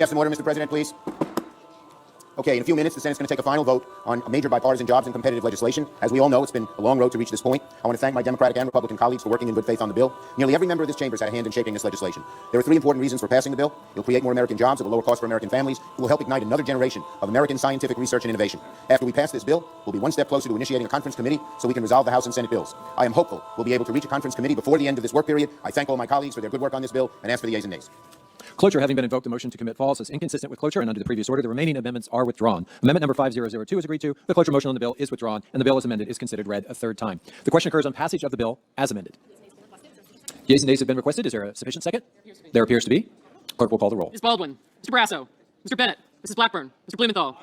Have some order, Mr. President, please. Okay, in a few minutes, the Senate's going to take a final vote on major bipartisan jobs and competitive legislation. As we all know, it's been a long road to reach this point. I want to thank my Democratic and Republican colleagues for working in good faith on the bill. Nearly every member of this chamber has had a hand in shaping this legislation. There are three important reasons for passing the bill. It will create more American jobs at a lower cost for American families. It will help ignite another generation of American scientific research and innovation. After we pass this bill, we'll be one step closer to initiating a conference committee so we can resolve the House and Senate bills. I am hopeful we'll be able to reach a conference committee before the end of this work period. I thank all my colleagues for their good work on this bill and ask for the yeas and nays. Cloture having been invoked, the motion to commit falls is inconsistent with cloture, and under the previous order, the remaining amendments are withdrawn. Amendment number 5002 is agreed to. The cloture motion on the bill is withdrawn, and the bill as amended is considered read a third time. The question occurs on passage of the bill as amended. Yeas and nays have been requested. Is there a sufficient second? There appears to be. Clerk will call the roll. Ms. Baldwin, Mr. Brasso, Mr. Bennett, Mrs. Blackburn, Mr. Blumenthal.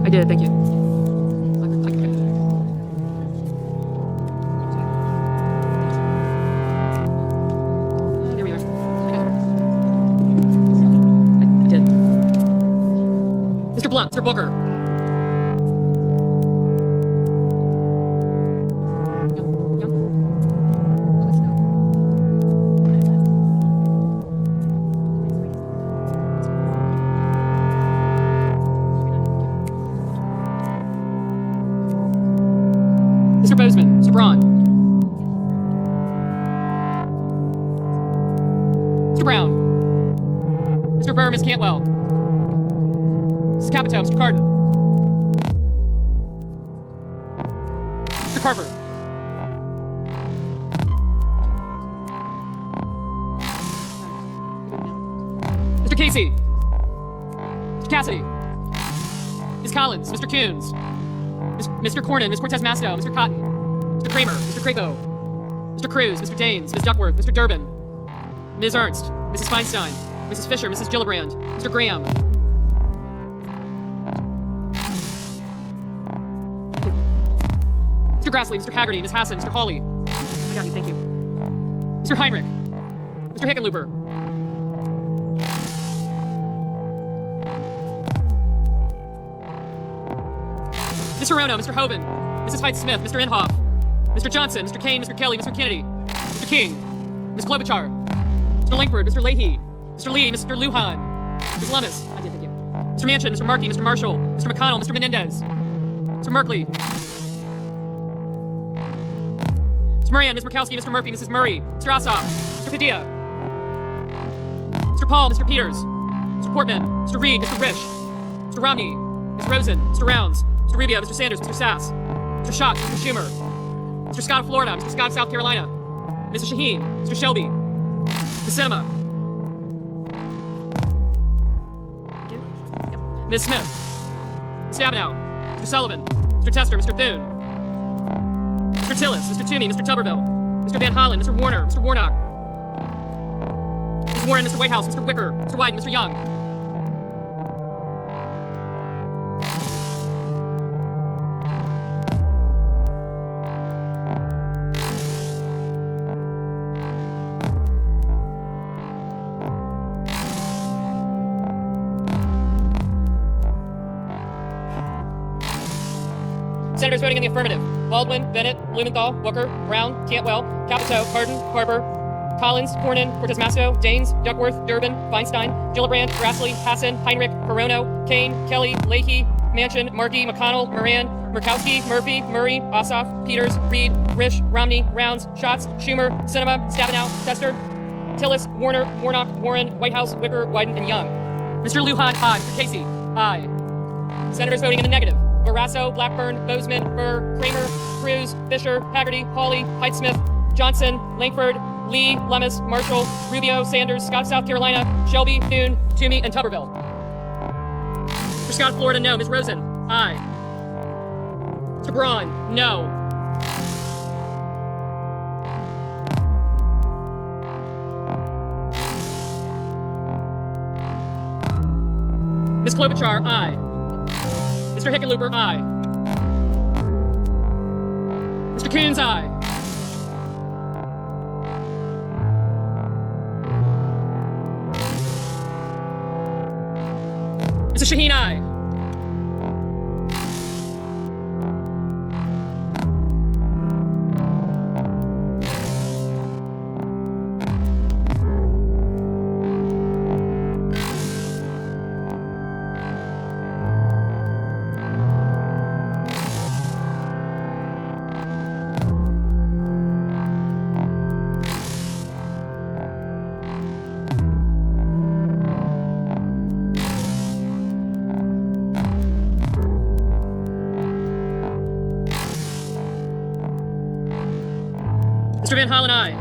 I did, thank you. There we are. I did. Mr. Blunt, Mr. Booker. Mr. Bozeman, Mr. Braun. Mr. Brown. Mr. Burr, Ms. Cantwell. Mrs. Capito, Mr. Cardin. Mr. Carper. Mr. Casey. Mr. Cassidy. Ms. Collins, Mr. Coons. Mr. Cornyn, Ms. Cortez Masto, Mr. Cotton, Mr. Kramer, Mr. Crapo, Mr. Cruz, Mr. Daines, Ms. Duckworth, Mr. Durbin, Ms. Ernst, Mrs. Feinstein, Mrs. Fisher, Mrs. Gillibrand, Mr. Graham, Mr. Grassley, Mr. Haggerty, Ms. Hassan, Mr. Hawley. I got you, thank you. Mr. Heinrich, Mr. Hickenlooper, Mr. Rono, Mr. Hoven, Mrs. Height-Smith, Mr. Inhofe, Mr. Johnson, Mr. Kane, Mr. Kelly, Mr. Kennedy, Mr. King, Ms. Klobuchar, Mr. Langford, Mr. Leahy, Mr. Lee, Mr. Lujan, Ms. Lummis, I did, thank you. Mr. Manchin, Mr. Markey, Mr. Marshall, Mr. McConnell, Mr. Menendez, Mr. Merkley, Mr. Moran, Ms. Murkowski, Mr. Murphy, Mrs. Murray, Mr. Ossoff, Mr. Padilla, Mr. Paul, Mr. Peters, Mr. Portman, Mr. Reed, Mr. Risch, Mr. Romney, Ms. Rosen, Mr. Rounds, Mr. Rubio, Mr. Sanders, Mr. Sass, Mr. Schatz, Mr. Schumer, Mr. Scott of Florida, Mr. Scott of South Carolina, Mr. Shaheen, Mr. Shelby, Ms. Sinema, Ms. Smith, Ms. Stabenow, Mr. Sullivan, Mr. Tester, Mr. Thune, Mr. Tillis, Mr. Toomey, Mr. Tuberville, Mr. Van Hollen, Mr. Warner, Mr. Warnock, Ms. Warren, Mr. Whitehouse, Mr. Wicker, Mr. Wyden, Mr. Young, Senators voting in the affirmative: Baldwin, Bennett, Blumenthal, Booker, Brown, Cantwell, Capito, Cardin, Carper, Collins, Cornyn, Cortez Masto, Daines, Duckworth, Durbin, Feinstein, Gillibrand, Grassley, Hassan, Heinrich, Corono, Kane, Kelly, Leahy, Manchin, Markey, McConnell, Moran, Murkowski, Murphy, Murray, Ossoff, Peters, Reed, Risch, Romney, Rounds, Schatz, Schumer, Sinema, Stabenow, Tester, Tillis, Warner, Warnock, Warren, Whitehouse, Wicker, Wyden, and Young. Mr. Lujan, aye. Mr. Casey, aye. Senators voting in the negative: Barrasso, Blackburn, Bozeman, Burr, Kramer, Cruz, Fisher, Haggerty, Hawley, Height-Smith, Johnson, Langford, Lee, Lummis, Marshall, Rubio, Sanders, Scott of South Carolina, Shelby, Thune, Toomey, and Tuberville. For Scott of Florida, no. Ms. Rosen, aye. Mr. Braun, no. Ms. Klobuchar, aye. Mr. Hickenlooper, aye. Mr. Mr. Coons, aye. Mr. Shaheen, aye. Mr. Van Hollen, aye.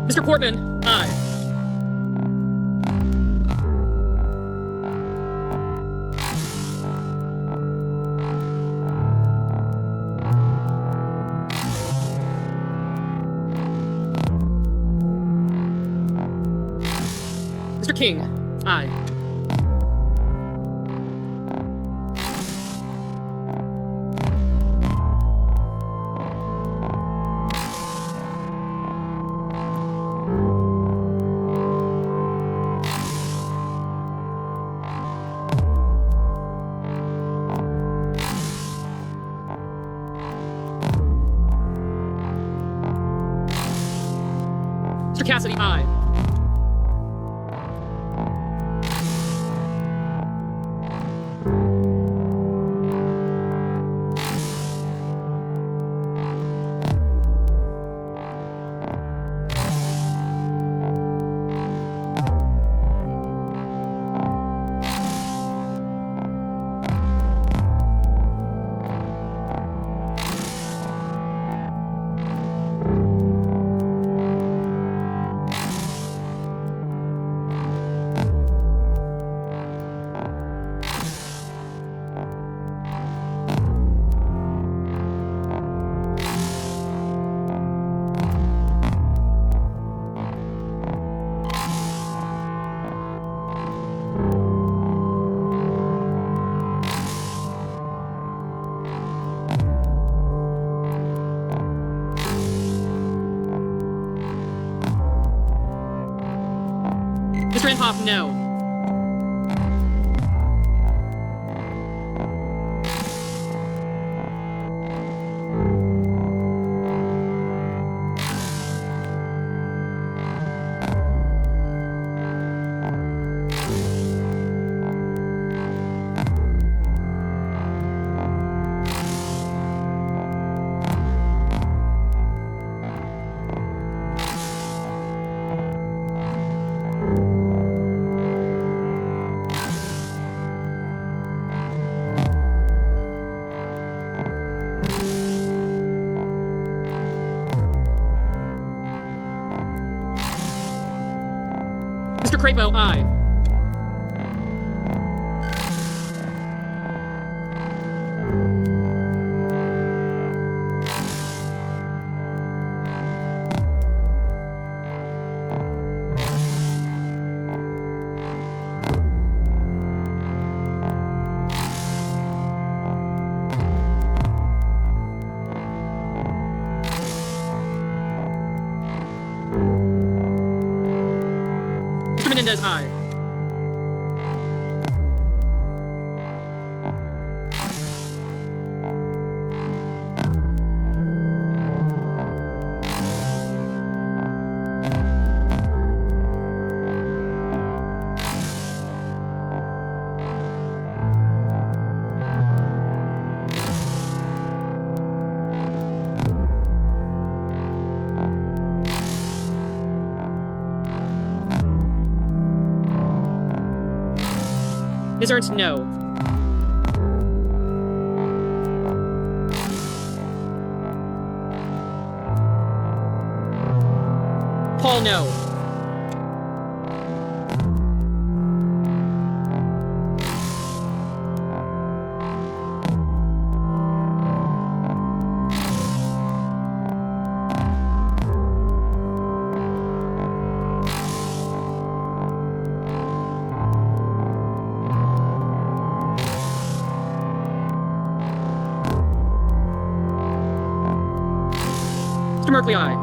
Mr. Portman, aye. Mr. King, aye. Mr. Cassidy, aye. Mr. Inhofe, no. Mr. Crapo, aye. Mr. Menendez, aye. Ms. Ernst, no. Paul, no. Mr. Merkley, aye.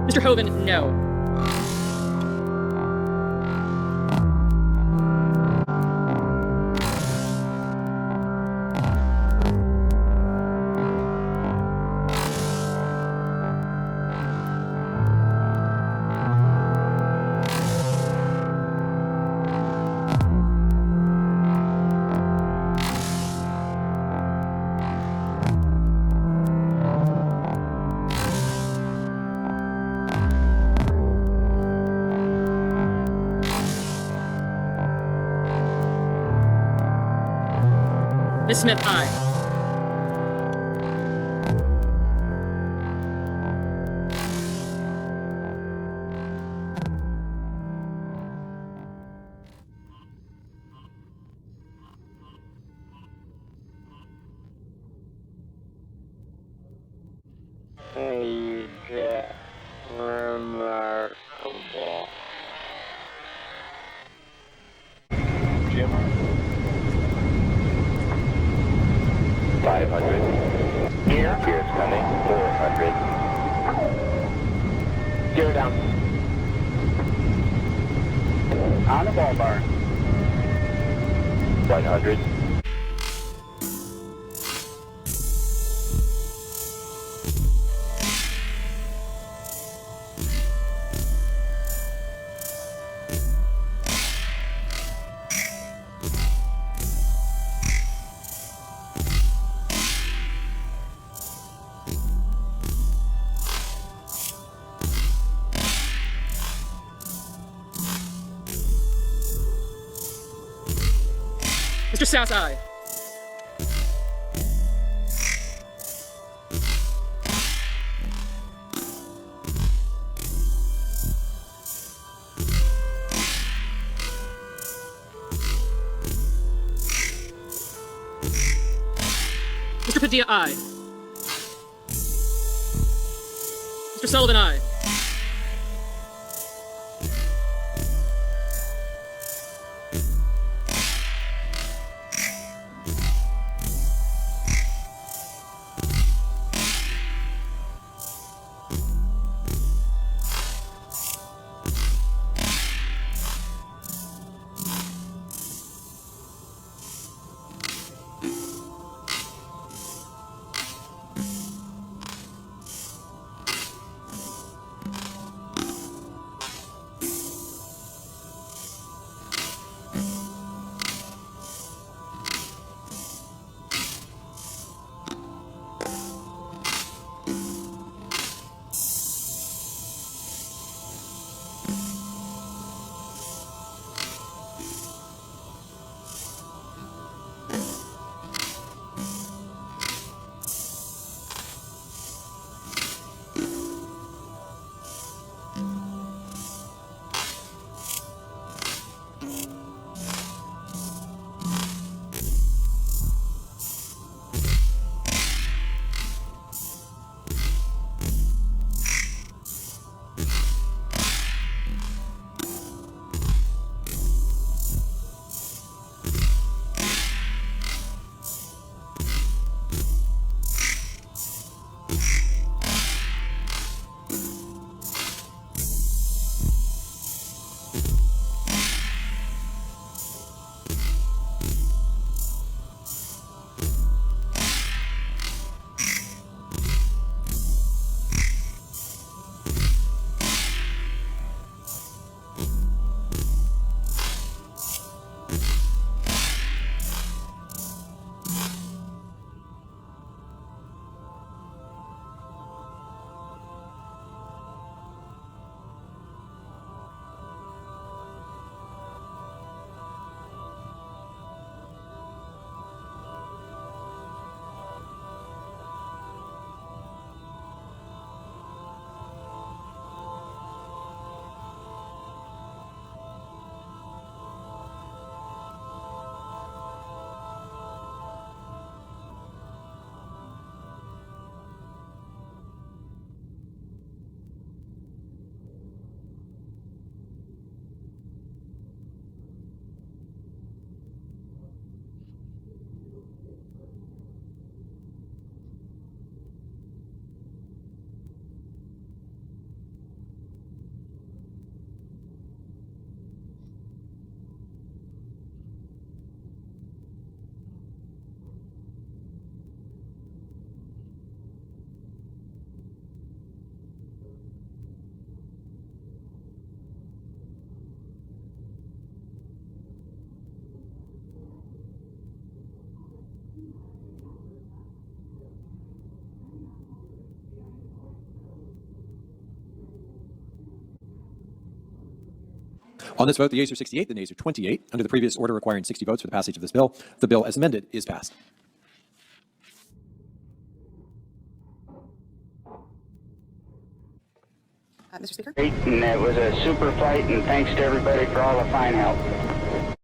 Mr. Hoven, no. Ms. Smith, aye. Remarkable. Jim? 500. Here. Here's coming. 400. Gear down. On the ball bar. 100. Mr. Sass, aye. Mr. Padilla, aye. Mr. Sullivan, aye. On this vote, the yeas are 68, the nays are 28. Under the previous order requiring 60 votes for the passage of this bill, the bill as amended is passed. Mr. Speaker? And that was a super fight, and thanks to everybody for all the fine help.